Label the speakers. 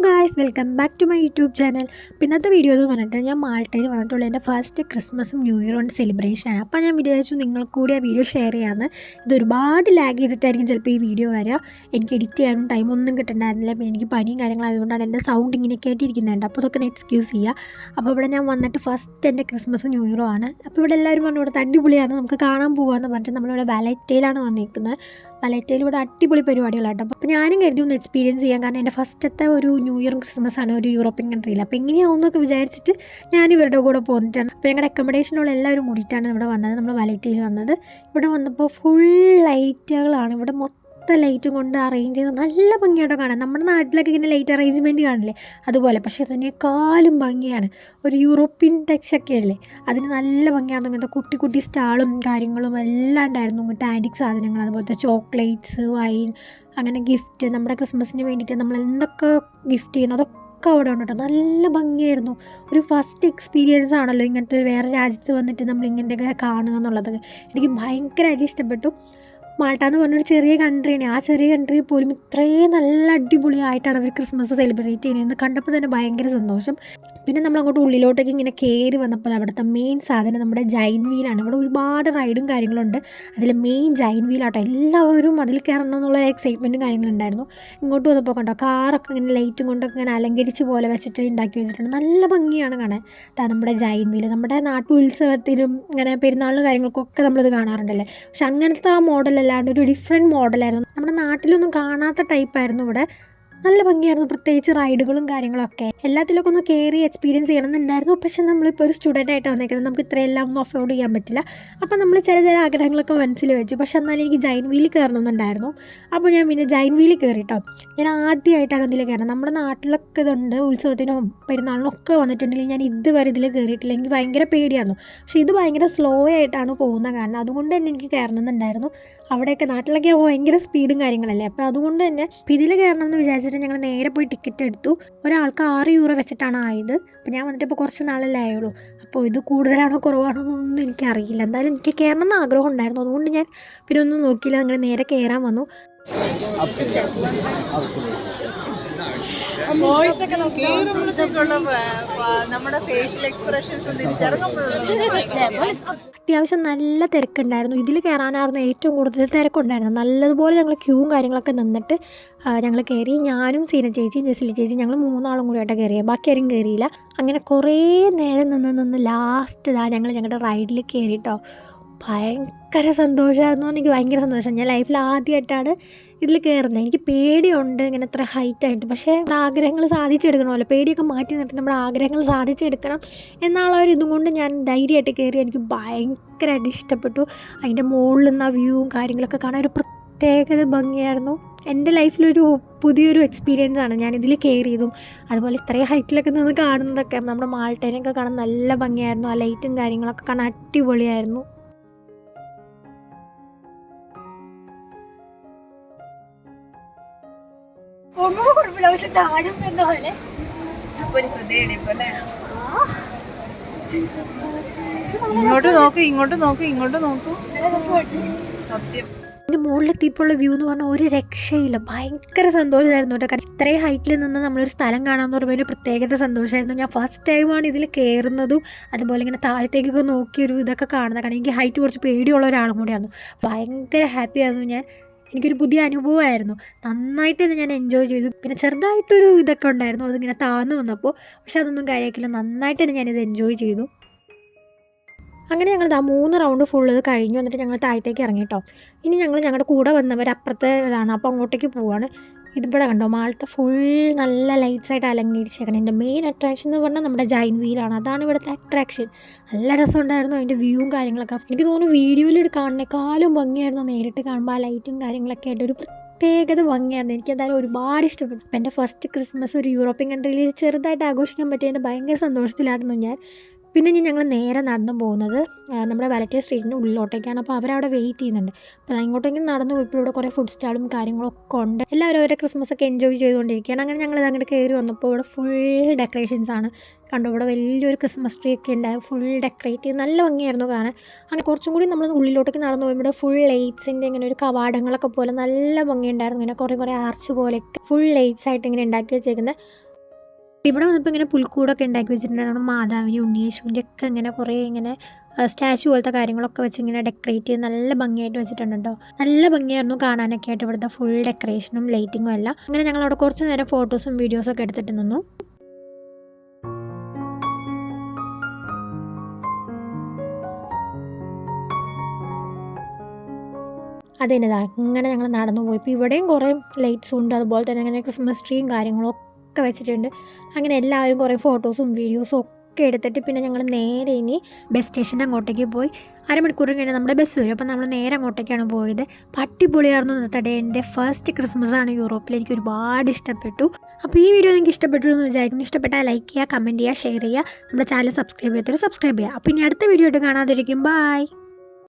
Speaker 1: Guys, welcome back to my YouTube channel. ഇന്നത്തെ video എന്ന് പറഞ്ഞിട്ട് ഞാൻ മാൾട്ടയിൽ വന്നിട്ടുള്ള എൻ്റെ ഫസ്റ്റ് ക്രിസ്മസും ന്യൂ ഇയറും സെലിബ്രേഷനാണ്. അപ്പോൾ ഞാൻ വിചാരിച്ചു നിങ്ങൾക്ക് കൂടി ആ വീഡിയോ ഷെയർ ചെയ്യാമെന്ന്. ഇത് ഒരുപാട് ലാഗ് ചെയ്തിട്ടായിരിക്കും ചിലപ്പോൾ ഈ വീഡിയോ വരിക. എനിക്ക് എഡിറ്റ് ചെയ്യാനും ടൈമൊന്നും കിട്ടുന്നുണ്ടായിരുന്നില്ല. പിന്നെ എനിക്ക് പനിയും കാര്യങ്ങളായതുകൊണ്ടാണ് എൻ്റെ സൗണ്ട് ഇങ്ങനെ കേട്ടിരിക്കുന്നുണ്ട്. അപ്പോൾ അതൊക്കെ ഒന്ന് എക്സ്ക്യൂസ് ചെയ്യുക. അപ്പോൾ ഇവിടെ ഞാൻ വന്നിട്ട് ഫസ്റ്റ് എൻ്റെ ക്രിസ്മസും ന്യൂ ഇയറും ആണ്. അപ്പോൾ ഇവിടെ എല്ലാവരും പറഞ്ഞു ഇവിടെ അടിപൊളിയാണ്, നമുക്ക് കാണാൻ പോകാമെന്ന് പറഞ്ഞിട്ട് നമ്മളിവിടെ വാലറ്റയിലാണ് വന്നിരിക്കുന്നത്. വാലറ്റയിൽ അടിപൊളി പരിപാടികളാട്ടോ. അപ്പോൾ ഞാനും കരുതി ഒന്ന് എക്സ്പീരിയൻസ് ചെയ്യാൻ, കാരണം എൻ്റെ ഫസ്റ്റത്തെ ഒരു ന്യൂ ഇയറും ക്രിസ്മസാണ് ഒരു യൂറോപ്യൻ കൺട്രിയിൽ. അപ്പോൾ എങ്ങനെയാവുമെന്നൊക്കെ വിചാരിച്ചിട്ട് ഞാൻ ഇവരുടെ കൂടെ പോന്നിട്ടാണ്. അപ്പോൾ ഞങ്ങളുടെ അക്കോമഡേഷനുള്ള എല്ലാവരും കൂടിയിട്ടാണ് ഇവിടെ വന്നത്. നമ്മൾ വാലറ്റയിൽ വന്നത്. ഇവിടെ വന്നപ്പോൾ ഫുൾ ലൈറ്റുകളാണ്. ഇവിടെ ലൈറ്റും കൊണ്ട് അറേഞ്ച് ചെയ്ത് നല്ല ഭംഗിയായിട്ടോ കാണാൻ. നമ്മുടെ നാട്ടിലൊക്കെ ഇങ്ങനെ ലൈറ്റ് അറേഞ്ച്മെൻറ്റ് കാണില്ലേ, അതുപോലെ. പക്ഷേ അതിനേക്കാളും ഭംഗിയാണ്. ഒരു യൂറോപ്യൻ ടച്ചൊക്കെ അല്ലേ, അതിന് നല്ല ഭംഗിയാണ്. ഇങ്ങനത്തെ കുട്ടി കുട്ടി സ്റ്റാളും കാര്യങ്ങളും എല്ലാം ഉണ്ടായിരുന്നു. ഇങ്ങനത്തെ ആൻറ്റിക് സാധനങ്ങൾ, അതുപോലത്തെ ചോക്ലേറ്റ്സ്, വൈൻ, അങ്ങനെ ഗിഫ്റ്റ്. നമ്മുടെ ക്രിസ്മസിന് വേണ്ടിയിട്ട് നമ്മൾ എന്തൊക്കെ ഗിഫ്റ്റ് ചെയ്യുന്നു അതൊക്കെ അവിടെ ഉണ്ട് കേട്ടോ. നല്ല ഭംഗിയായിരുന്നു. ഒരു ഫസ്റ്റ് എക്സ്പീരിയൻസ് ആണല്ലോ ഇങ്ങനത്തെ വേറെ രാജ്യത്ത് വന്നിട്ട് നമ്മൾ ഇങ്ങനത്തെയൊക്കെ കാണുക എന്നുള്ളത്. എനിക്ക് ഭയങ്കരമായിട്ട് ഇഷ്ടപ്പെട്ടു. മാൾട്ട എന്ന് പറഞ്ഞൊരു ചെറിയ കൺട്രിയാണ്. ആ ചെറിയ കൺട്രി പോലും ഇത്രയും നല്ല അടിപൊളിയായിട്ടാണ് അവർ ക്രിസ്മസ് സെലിബ്രേറ്റ് ചെയ്യുന്നത്. കണ്ടപ്പോൾ തന്നെ ഭയങ്കര സന്തോഷം. പിന്നെ നമ്മൾ അങ്ങോട്ട് ഉള്ളിലോട്ടേക്ക് ഇങ്ങനെ കയറി വന്നപ്പോൾ അവിടുത്തെ മെയിൻ സാധനം നമ്മുടെ ജൈൻ വീലാണ്. ഇവിടെ ഒരുപാട് റൈഡും കാര്യങ്ങളുണ്ട്. അതിൽ മെയിൻ ജൈൻ വീലാട്ടോ. എല്ലാവരും അതിൽ കയറണം എന്നുള്ള എക്സൈറ്റ്മെൻറ്റും കാര്യങ്ങളുണ്ടായിരുന്നു. ഇങ്ങോട്ട് വന്നപ്പോൾ കണ്ടോ, കാറൊക്കെ ഇങ്ങനെ ലൈറ്റും കൊണ്ടൊക്കെ ഇങ്ങനെ അലങ്കരിച്ച് പോലെ വെച്ചിട്ട് ഉണ്ടാക്കി വെച്ചിട്ടുണ്ട്. നല്ല ഭംഗിയാണ് കാണാൻ. നമ്മുടെ ജൈൻ വീല് നമ്മുടെ നാട്ടുത്സവത്തിനും ഇങ്ങനെ പെരുന്നാളിനും കാര്യങ്ങൾക്കൊക്കെ നമ്മളിത് കാണാറുണ്ടല്ലേ. പക്ഷെ അങ്ങനത്തെ ആ മോഡൽ അല്ലാണ്ട് ഒരു ഡിഫറെൻറ്റ് മോഡലായിരുന്നു. നമ്മുടെ നാട്ടിലൊന്നും കാണാത്ത ടൈപ്പായിരുന്നു ഇവിടെ. നല്ല ഭംഗിയായിരുന്നു. പ്രത്യേകിച്ച് റൈഡുകളും കാര്യങ്ങളൊക്കെ എല്ലാത്തിലൊക്കെ ഒന്ന് കയറി എക്സ്പീരിയൻസ് ചെയ്യണമെന്നുണ്ടായിരുന്നു. പക്ഷേ നമ്മളിപ്പോൾ ഒരു സ്റ്റുഡൻ്റ് ആയിട്ട് വന്നേക്കുന്നത്, നമുക്ക് ഇത്രയെല്ലാം ഒന്നും അഫോർഡ് ചെയ്യാൻ പറ്റില്ല. അപ്പോൾ നമ്മൾ ചില ആഗ്രഹങ്ങളൊക്കെ മനസ്സിൽ വെച്ചു. പക്ഷേ എന്നാലും എനിക്ക് ജൈൻ വീലിൽ കയറണമെന്നുണ്ടായിരുന്നു. അപ്പോൾ ഞാൻ പിന്നെ ജൈൻ വീലിൽ കയറിട്ടോ. ഞാൻ ആദ്യമായിട്ടാണ് ഇതിൽ കയറുന്നത്. നമ്മുടെ നാട്ടിലൊക്കെ ഇതുണ്ട്, ഉത്സവത്തിനും പെരുന്നാളിനും ഒക്കെ വന്നിട്ടുണ്ടെങ്കിൽ ഞാൻ ഇതുവരെ ഇതിൽ കയറിയിട്ടില്ല. എനിക്ക് ഭയങ്കര പേടിയായിരുന്നു. പക്ഷേ ഇത് ഭയങ്കര സ്ലോ ആയിട്ടാണ് പോകുന്നത്. കാരണം അതുകൊണ്ട് തന്നെ എനിക്ക് കയറണമെന്നുണ്ടായിരുന്നു. അവിടെയൊക്കെ നാട്ടിലൊക്കെ ഭയങ്കര സ്പീഡും കാര്യങ്ങളല്ലേ. അപ്പോൾ അതുകൊണ്ട് തന്നെ ഇതിൽ കയറണം എന്ന് വിചാരിച്ചിട്ട് ഞങ്ങൾ നേരെ പോയി ടിക്കറ്റ് എടുത്തു. ഒരാൾക്ക് €6 വെച്ചിട്ടാണ് ആയത്. അപ്പോൾ ഞാൻ വന്നിട്ട് ഇപ്പോൾ കുറച്ച് നാളല്ലേ ആയുള്ളൂ. അപ്പോൾ ഇത് കൂടുതലാണോ കുറവാണോ എന്നൊന്നും എനിക്കറിയില്ല. എന്തായാലും എനിക്ക് കയറണം എന്ന് ആഗ്രഹം ഉണ്ടായിരുന്നു. അതുകൊണ്ട് ഞാൻ പിന്നെ ഒന്നും നോക്കിയില്ല, അങ്ങനെ നേരെ കയറാൻ വന്നു.
Speaker 2: നമ്മുടെ ഫേഷ്യൽ എക്സ്പ്രഷൻസ്
Speaker 1: അത്യാവശ്യം നല്ല തിരക്കുണ്ടായിരുന്നു. ഇതിൽ കയറാനായിരുന്നു ഏറ്റവും കൂടുതൽ തിരക്കുണ്ടായിരുന്നു. നല്ലതുപോലെ ഞങ്ങൾ ക്യൂവും കാര്യങ്ങളൊക്കെ നിന്നിട്ട് ഞങ്ങൾ കയറി. ഞാനും സീന ചേച്ചിയും ജെസിലി ചേച്ചി ഞങ്ങൾ 3 ആളും കൂടിയായിട്ടാണ് കയറിയത്. ബാക്കി ആരും കയറിയില്ല. അങ്ങനെ കുറേ നേരം നിന്ന് ലാസ്റ്റ് ഞങ്ങൾ ഞങ്ങളുടെ റൈഡിൽ കയറിയിട്ടോ. ഭയങ്കര സന്തോഷമായിരുന്നു. എനിക്ക് ഭയങ്കര സന്തോഷം. ഞാൻ ലൈഫിൽ ആദ്യമായിട്ടാണ് ഇതിൽ കയറുന്നത്. എനിക്ക് പേടിയുണ്ട് ഇങ്ങനെ ഇത്ര ഹൈറ്റായിട്ട്. പക്ഷേ ആഗ്രഹങ്ങൾ സാധിച്ചെടുക്കണമല്ലോ. പേടിയൊക്കെ മാറ്റി നിർത്തി നമ്മുടെ ആഗ്രഹങ്ങൾ സാധിച്ചെടുക്കണം എന്നുള്ള ഒരു ഇതും കൊണ്ട് ഞാൻ ധൈര്യമായിട്ട് കയറി. എനിക്ക് ഭയങ്കരമായിട്ട് ഇഷ്ടപ്പെട്ടു. അതിൻ്റെ മുകളിൽ നിന്ന് ആ വ്യൂവും കാര്യങ്ങളൊക്കെ കാണാൻ ഒരു പ്രത്യേകത ഭംഗിയായിരുന്നു. എൻ്റെ ലൈഫിലൊരു പുതിയൊരു എക്സ്പീരിയൻസ് ആണ് ഞാനിതിൽ കയറിയതും. അതുപോലെ ഇത്രയും ഹൈറ്റിലൊക്കെ നിന്ന് കാണുന്നതൊക്കെ നമ്മുടെ മാൾട്ടേനൊക്കെ കാണാൻ നല്ല ഭംഗിയായിരുന്നു. ആ ലൈറ്റും കാര്യങ്ങളൊക്കെ കാണാൻ അടിപൊളിയായിരുന്നു. പക്ഷെ താഴും എന്ന പോലെ
Speaker 2: ഇങ്ങോട്ട് നോക്കൂ, ഇങ്ങോട്ട് നോക്കൂ, ഇങ്ങോട്ട് നോക്കൂ. സത്യം.
Speaker 1: ഇതിൻ്റെ മുകളിലെത്തിയപ്പോഴുള്ള വ്യൂ എന്ന് പറഞ്ഞാൽ ഒരു രക്ഷയില്ല. ഭയങ്കര സന്തോഷമായിരുന്നു കേട്ടോ. കാരണം ഇത്രയും ഹൈറ്റിൽ നിന്ന് നമ്മളൊരു സ്ഥലം കാണാമെന്ന് പറയുമ്പോൾ ഒരു പ്രത്യേകത സന്തോഷമായിരുന്നു. ഞാൻ ഫസ്റ്റ് ടൈമാണ് ഇതിൽ കയറുന്നതും അതുപോലെ ഇങ്ങനെ താഴത്തേക്കൊക്കെ നോക്കിയൊരു ഇതൊക്കെ കാണുന്നത്. കാരണം എനിക്ക് ഹൈറ്റ് കുറച്ച് പേടിയുള്ള ഒരാളും കൂടിയായിരുന്നു. ഭയങ്കര ഹാപ്പി ആയിരുന്നു ഞാൻ. എനിക്കൊരു പുതിയ അനുഭവമായിരുന്നു. നന്നായിട്ട് തന്നെ ഞാൻ എൻജോയ് ചെയ്തു. പിന്നെ ചെറുതായിട്ടൊരു ഇതൊക്കെ ഉണ്ടായിരുന്നു, അതിങ്ങനെ താഴ്ന്നു വന്നപ്പോൾ. പക്ഷെ അതൊന്നും കാര്യമാക്കില്ല. നന്നായിട്ട് തന്നെ ഞാനിത് എൻജോയ് ചെയ്തു. അങ്ങനെ ഞങ്ങൾ 3 റൗണ്ട് ഫുള്ള് ഇത് കഴിഞ്ഞു. എന്നിട്ട് ഞങ്ങൾ താഴത്തേക്ക് ഇറങ്ങി കേട്ടോ. ഇനി ഞങ്ങളുടെ കൂടെ വന്നവർ അപ്പുറത്തെ ഇതാണ്. അപ്പോൾ അങ്ങോട്ടേക്ക് പോവാണ്. ഇതിവിടെ കണ്ടോ, മാൾട്ട ഫുൾ നല്ല ലൈറ്റ്സായിട്ട് അലങ്കരിച്ചേക്കണം. എൻ്റെ മെയിൻ അട്രാക്ഷൻ എന്ന് പറഞ്ഞാൽ നമ്മുടെ ജൈൻ വീലാണ്. അതാണ് ഇവിടുത്തെ അട്രാക്ഷൻ. നല്ല രസമുണ്ടായിരുന്നു അതിൻ്റെ വ്യൂവും കാര്യങ്ങളൊക്കെ. എനിക്ക് തോന്നുന്നു വീഡിയോയിൽ കാണുന്നേക്കാളും ഭംഗിയായിരുന്നു നേരിട്ട് കാണുമ്പോൾ. ആ ലൈറ്റും കാര്യങ്ങളൊക്കെ ആയിട്ട് ഒരു പ്രത്യേകത ഭംഗിയായിരുന്നു. എനിക്ക് എന്തായാലും ഒരുപാട് ഇഷ്ടപ്പെട്ടു. അപ്പം എൻ്റെ ഫസ്റ്റ് ക്രിസ്മസ് ഒരു യൂറോപ്യൻ കൺട്രിയിൽ ചെറുതായിട്ട് ആഘോഷിക്കാൻ പറ്റിയതിൻ്റെ ഭയങ്കര സന്തോഷത്തിലായിരുന്നു ഞാൻ. പിന്നെ ഞങ്ങൾ നേരെ നടന്നു പോകുന്നത് നമ്മുടെ വാലറ്റേ സ്ട്രീറ്റിൻ്റെ ഉള്ളിലോട്ടേക്കാണ്. അപ്പോൾ അവരവിടെ വെയിറ്റ് ചെയ്യുന്നുണ്ട്. അപ്പോൾ ഇങ്ങോട്ടേക്കും നടന്നു പോയപ്പോൾ ഇവിടെ കുറേ ഫുഡ് സ്റ്റാളും കാര്യങ്ങളൊക്കെ ഉണ്ട്. എല്ലാവരും അവരുടെ ക്രിസ്മസ് ഒക്കെ എൻജോയ് ചെയ്തുകൊണ്ടിരിക്കുകയാണ്. അങ്ങനെ ഞങ്ങൾ അങ്ങോട്ട് കയറി വന്നപ്പോൾ ഇവിടെ ഫുൾ ഡെക്കറേഷൻസ് ആണ്. കണ്ടു, ഇവിടെ വലിയൊരു ക്രിസ്മസ് ട്രീ ഒക്കെ ഉണ്ടായി, ഫുൾ ഡെക്കറേറ്റ് ചെയ്ത് നല്ല ഭംഗിയായിരുന്നു കാണാൻ. അങ്ങനെ കുറച്ചും കൂടി നമ്മൾ ഉള്ളിലോട്ടേക്ക് നടന്നു പോകുമ്പോൾ ഇവിടെ ഫുൾ ലൈറ്റ്സിൻ്റെ ഇങ്ങനെ ഒരു കവാടങ്ങളൊക്കെ പോലെ നല്ല ഭംഗിയുണ്ടായിരുന്നു. ഇങ്ങനെ കുറേ ആർച്ച് പോലെയൊക്കെ ഫുൾ ലൈറ്റ്സ് ആയിട്ട് ഇങ്ങനെ ഉണ്ടാക്കി വെച്ചേക്കുന്നത്. ഇവിടെ വന്നപ്പോൾ ഇങ്ങനെ പുൽക്കൂടൊക്കെ ഉണ്ടാക്കി വെച്ചിട്ടുണ്ട്. നമ്മുടെ മാതാവിൻ്റെ ഉണ്ണിയേശുവിൻ്റെ ഒക്കെ ഇങ്ങനെ കുറേ ഇങ്ങനെ സ്റ്റാച്ചു പോലത്തെ കാര്യങ്ങളൊക്കെ വെച്ച് ഇങ്ങനെ ഡെക്കറേറ്റ് ചെയ്ത് നല്ല ഭംഗിയായിട്ട് വെച്ചിട്ടുണ്ട് കേട്ടോ. നല്ല ഭംഗിയായിരുന്നു കാണാനൊക്കെ ആയിട്ട് ഇവിടുത്തെ ഫുൾ ഡെക്കറേഷനും ലൈറ്റിങ്ങും എല്ലാം. അങ്ങനെ ഞങ്ങൾ അവിടെ കുറച്ച് നേരം ഫോട്ടോസും വീഡിയോസും ഒക്കെ എടുത്തിട്ട് നിന്നു. അതിനതാ ഇങ്ങനെ ഞങ്ങൾ നടന്നു പോയി. ഇപ്പോൾ ഇവിടെയും കുറേ ലൈറ്റ്സും ഉണ്ട്, അതുപോലെ തന്നെ അങ്ങനെ ക്രിസ്മസ് ട്രീയും കാര്യങ്ങളും ഒക്കെ വെച്ചിട്ടുണ്ട്. അങ്ങനെ എല്ലാവരും കുറേ ഫോട്ടോസും വീഡിയോസും ഒക്കെ എടുത്തിട്ട് പിന്നെ ഞങ്ങൾ നേരെ ഇനി ബസ് സ്റ്റേഷൻ്റെ അങ്ങോട്ടേക്ക് പോയി. അരമണിക്കൂർ കഴിഞ്ഞാൽ നമ്മുടെ ബസ് വരും. അപ്പോൾ നമ്മൾ നേരെ അങ്ങോട്ടേക്കാണ് പോയത്. അടിപൊളിയായിരുന്നു ഇന്നത്തെ ഡേ. എൻ്റെ ഫസ്റ്റ് ക്രിസ്മസ് ആണ് യൂറോപ്പിൽ. എനിക്ക് ഒരുപാട് ഇഷ്ടപ്പെട്ടു. അപ്പോൾ ഈ വീഡിയോ നിങ്ങൾക്ക് ഇഷ്ടപ്പെട്ടു എന്ന് വിചാരിക്കുന്നു. ഇഷ്ടപ്പെട്ടാൽ ലൈക്ക് ചെയ്യുക, കമൻറ്റ് ചെയ്യുക, ഷെയർ ചെയ്യുക. നമ്മുടെ ചാനൽ സബ്സ്ക്രൈബ് ചെയ്യാത്തവർ സബ്സ്ക്രൈബ് ചെയ്യുക. അപ്പോൾ ഇനി അടുത്ത വീഡിയോ ആയിട്ട് കാണാതിരിക്കും. ബൈ.